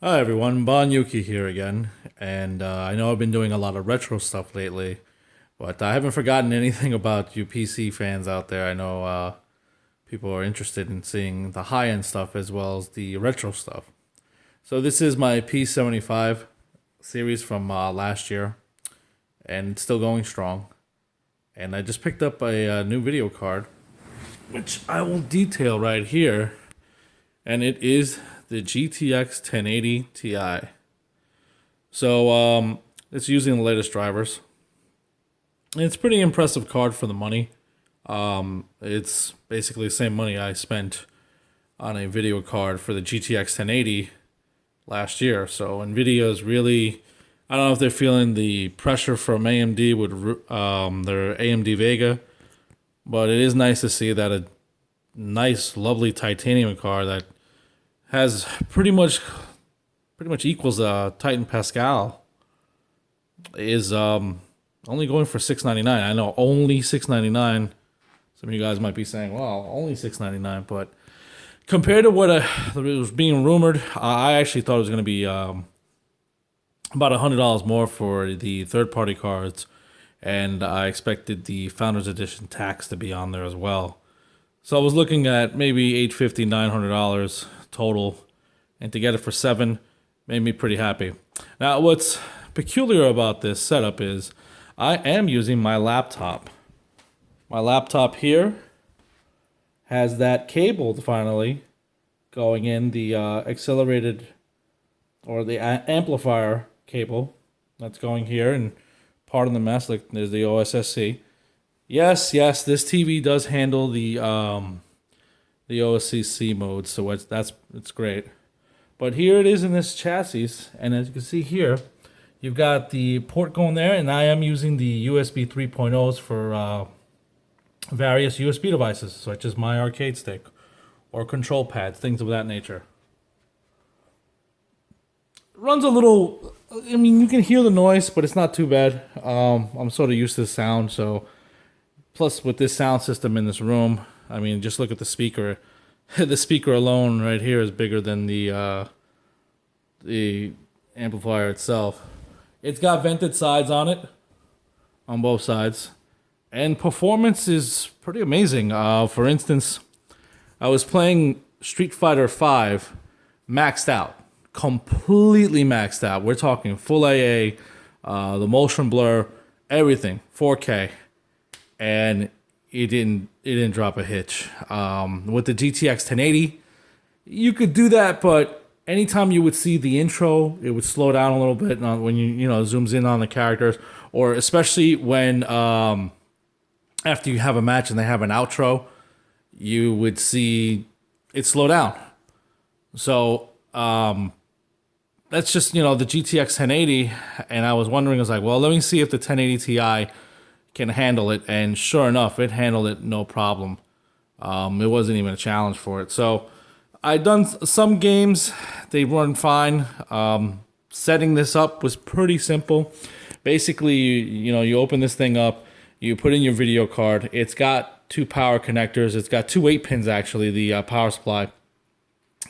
Hi everyone, Yuki here again, and I know I've been doing a lot of retro stuff lately, but I haven't forgotten anything about you PC fans out there. I know people are interested in seeing the high end stuff as well as the retro stuff. So this is my P75 series from last year, and it's still going strong. And I just picked up a new video card, which I will detail right here, and it is the GTX 1080 Ti. So it's using the latest drivers. And it's a pretty impressive card for the money. It's basically the same money I spent on a video card for the GTX 1080 last year. So Nvidia is really, I don't know if they're feeling the pressure from AMD with their AMD Vega, but it is nice to see that a nice, lovely titanium card that has pretty much equals Titan Pascal is only going for $699. I know only $699. Some of you guys might be saying, "Well, only $699," but compared to what was being rumored, I actually thought it was going to be about $100 more for the third-party cards, and I expected the Founders Edition tax to be on there as well. So I was looking at maybe $850, $900 total, and to get it for $7 made me pretty happy. Now, what's peculiar about this setup is I am using my laptop. My laptop here has that cable finally going in, the accelerated or the amplifier cable that's going here, and part of the mess, like there's the OSSC. Yes, this TV does handle the OSCC mode, so it's great. But here it is in this chassis, and as you can see here, you've got the port going there, and I am using the USB 3.0s for various USB devices, such as my arcade stick or control pads, things of that nature. It runs a little, I mean, you can hear the noise, but it's not too bad. I'm sort of used to the sound, so plus with this sound system in this room, I mean, just look at the speaker. The speaker alone right here is bigger than the amplifier itself. It's got vented sides on it, on both sides, and performance is pretty amazing. For instance, I was playing Street Fighter V maxed out, completely maxed out. We're talking full AA, the motion blur, everything, 4K, and it didn't drop a hitch. With the GTX 1080, you could do that, but anytime you would see the intro, it would slow down a little bit when you zooms in on the characters, or especially when after you have a match and they have an outro, you would see it slow down. So that's just the GTX 1080, and I was wondering, I was like, well, let me see if the 1080 Ti can handle it, and sure enough, it handled it no problem. It wasn't even a challenge for it. So I done some games, they run fine. Setting this up was pretty simple. Basically, you open this thing up, you put in your video card. It's got two power connectors. It's got two 8-pins actually, the power supply.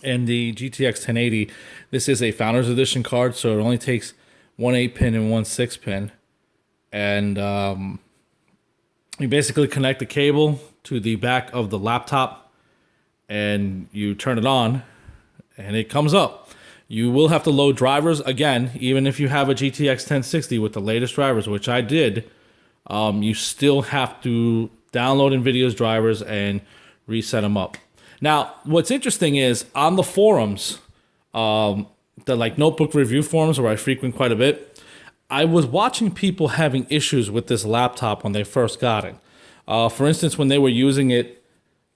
And the GTX 1080, this is a Founders Edition card, so it only takes one 8-pin and one 6-pin. And you basically connect the cable to the back of the laptop, and you turn it on, and it comes up. You will have to load drivers again, even if you have a GTX 1060 with the latest drivers, which I did. You still have to download NVIDIA's drivers and reset them up. Now, what's interesting is on the forums, the notebook review forums where I frequent quite a bit, I was watching people having issues with this laptop when they first got it. For instance, when they were using it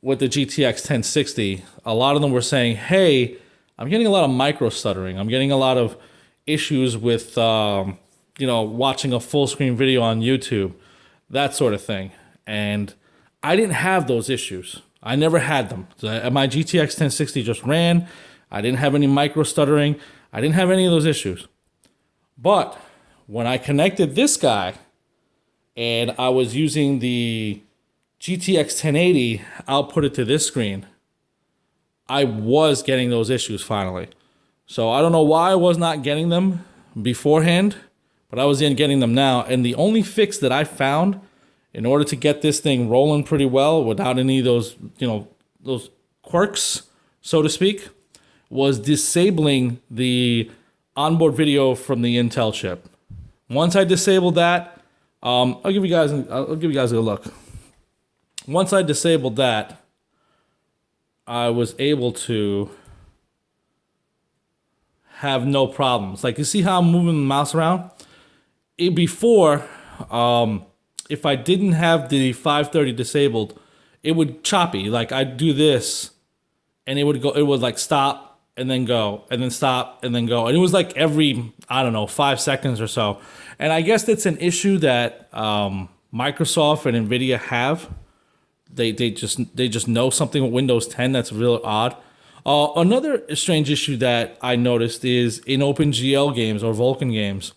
with the GTX 1060, a lot of them were saying, hey, I'm getting a lot of micro stuttering. I'm getting a lot of issues with, watching a full screen video on YouTube, that sort of thing. And I didn't have those issues. I never had them. My GTX 1060 just ran. I didn't have any micro stuttering. I didn't have any of those issues. But when I connected this guy and I was using the GTX 1080, output it to this screen, I was getting those issues finally. So I don't know why I was not getting them beforehand, but I was getting them now. And the only fix that I found in order to get this thing rolling pretty well without any of those, those quirks, so to speak, was disabling the onboard video from the Intel chip. Once I disabled that, I'll give you guys a look. Once I disabled that, I was able to have no problems. Like, you see how I'm moving the mouse around? Before, if I didn't have the 530 disabled, it would choppy. Like, I'd do this, and it would like stop and then go, and then stop and then go. And it was like every, 5 seconds or so. And I guess that's an issue that Microsoft and NVIDIA have. They just know something with Windows 10 that's real odd. Another strange issue that I noticed is in OpenGL games or Vulkan games,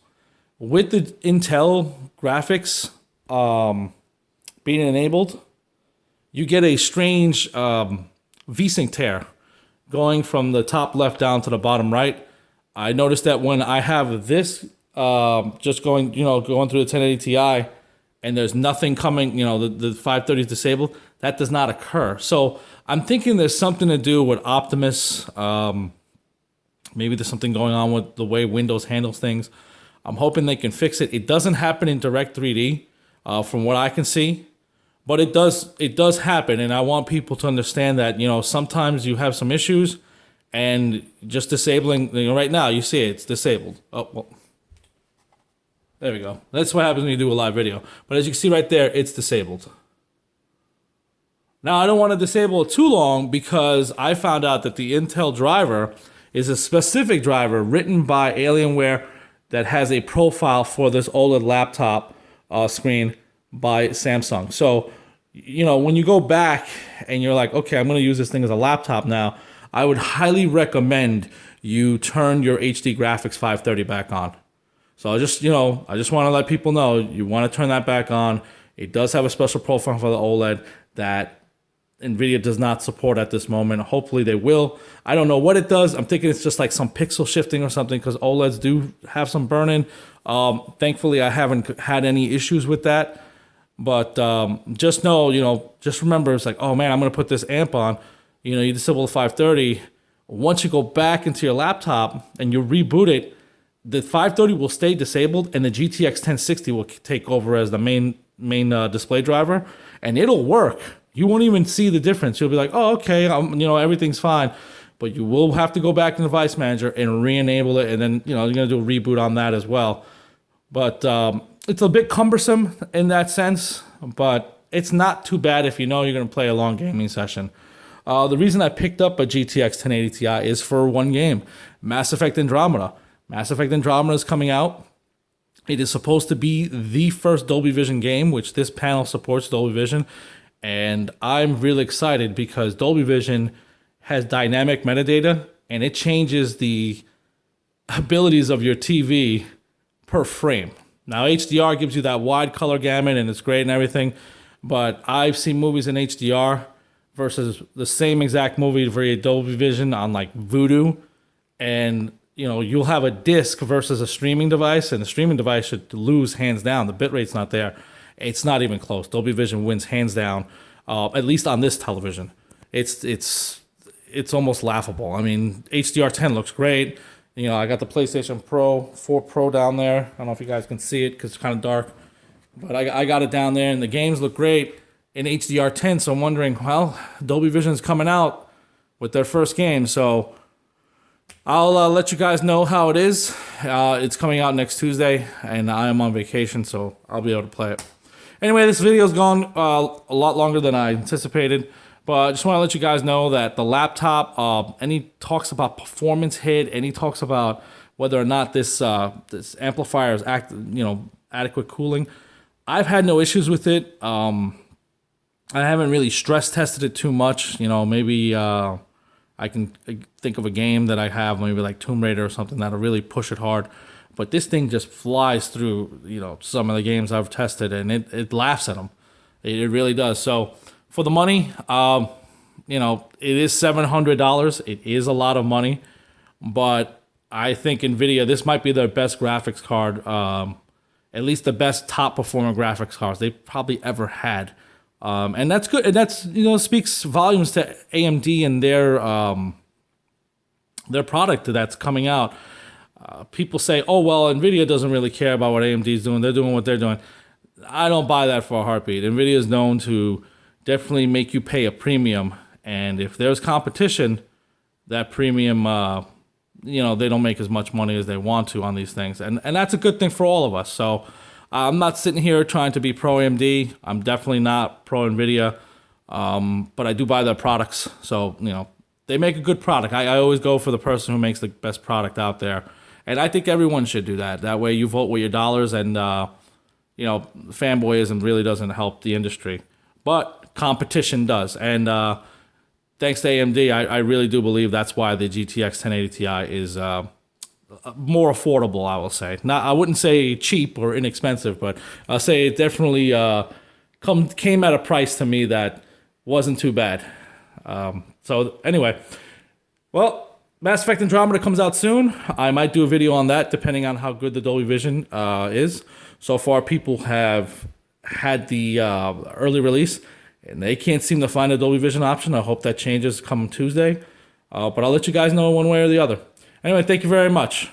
with the Intel graphics being enabled, you get a strange VSync tear going from the top left down to the bottom right. I noticed that when I have this just going through the 1080 Ti and there's nothing coming, the 530 is disabled, that does not occur. So I'm thinking there's something to do with Optimus. Maybe there's something going on with the way Windows handles things. I'm hoping they can fix it. It doesn't happen in Direct 3D, from what I can see, but it does happen. And I want people to understand that, sometimes you have some issues, and just disabling, right now you see it's disabled. Oh, well, there we go. That's what happens when you do a live video. But as you can see right there, it's disabled. Now, I don't want to disable it too long because I found out that the Intel driver is a specific driver written by Alienware that has a profile for this OLED laptop screen by Samsung. So, when you go back and you're like, okay, I'm going to use this thing as a laptop now, I would highly recommend you turn your HD graphics 530 back on. So I just want to let people know you want to turn that back on. It does have a special profile for the OLED that NVIDIA does not support at this moment. Hopefully they will. I don't know what it does. I'm thinking it's just like some pixel shifting or something because OLEDs do have some burn-in. Thankfully, I haven't had any issues with that. But just know, just remember, it's like, oh man, I'm going to put this amp on. You disable the 530. Once you go back into your laptop and you reboot it, the 530 will stay disabled and the GTX 1060 will take over as the main display driver, and it'll work. You won't even see the difference. You'll be like, oh, okay, everything's fine. But you will have to go back in Device Manager and re-enable it, and then, you're going to do a reboot on that as well. But it's a bit cumbersome in that sense, but it's not too bad if you're going to play a long gaming session. The reason I picked up a GTX 1080 Ti is for one game, Mass Effect Andromeda. Mass Effect Andromeda is coming out. It is supposed to be the first Dolby Vision game, which this panel supports Dolby Vision. And I'm really excited because Dolby Vision has dynamic metadata and it changes the abilities of your TV per frame. Now, HDR gives you that wide color gamut and it's great and everything, but I've seen movies in HDR versus the same exact movie via Dolby Vision on like Vudu, and you'll have a disc versus a streaming device, and the streaming device should lose hands down. The bitrate's not there. It's not even close. Dolby Vision wins hands down, at least on this television. It's almost laughable. I mean, HDR10 looks great. I got the PlayStation 4 Pro down there. I don't know if you guys can see it because it's kind of dark, but I got it down there, and the games look great in HDR10. So I'm wondering, well, Dolby Vision's coming out with their first game, so I'll let you guys know how it is. It's coming out next Tuesday, and I am on vacation, so I'll be able to play it. Anyway, this video's gone a lot longer than I anticipated, but I just want to let you guys know that the laptop, any talks about performance hit, any talks about whether or not this amplifier is adequate cooling, I've had no issues with it. I haven't really stress tested it too much. Maybe I can think of a game that I have, maybe like Tomb Raider or something, that'll really push it hard. But this thing just flies through, some of the games I've tested, and it laughs at them. It really does. So for the money, it is $700. It is a lot of money, but I think NVIDIA, this might be their best graphics card, at least the best top performing graphics cards they probably ever had. And that's good. And that's, speaks volumes to AMD and their product that's coming out. People say, oh, well, NVIDIA doesn't really care about what AMD is doing. They're doing what they're doing. I don't buy that for a heartbeat. NVIDIA is known to definitely make you pay a premium. And if there's competition, that premium, they don't make as much money as they want to on these things. And that's a good thing for all of us. So I'm not sitting here trying to be pro AMD. I'm definitely not pro NVIDIA. But I do buy their products. So, they make a good product. I always go for the person who makes the best product out there. And I think everyone should do that. That way you vote with your dollars, and, fanboyism really doesn't help the industry. But competition does. And thanks to AMD, I really do believe that's why the GTX 1080 Ti is more affordable, I will say. I wouldn't say cheap or inexpensive, but I'll say it definitely came at a price to me that wasn't too bad. So anyway, well, Mass Effect Andromeda comes out soon. I might do a video on that depending on how good the Dolby Vision is. So far, people have had the early release, and they can't seem to find a Dolby Vision option. I hope that changes come Tuesday. But I'll let you guys know one way or the other. Anyway, thank you very much.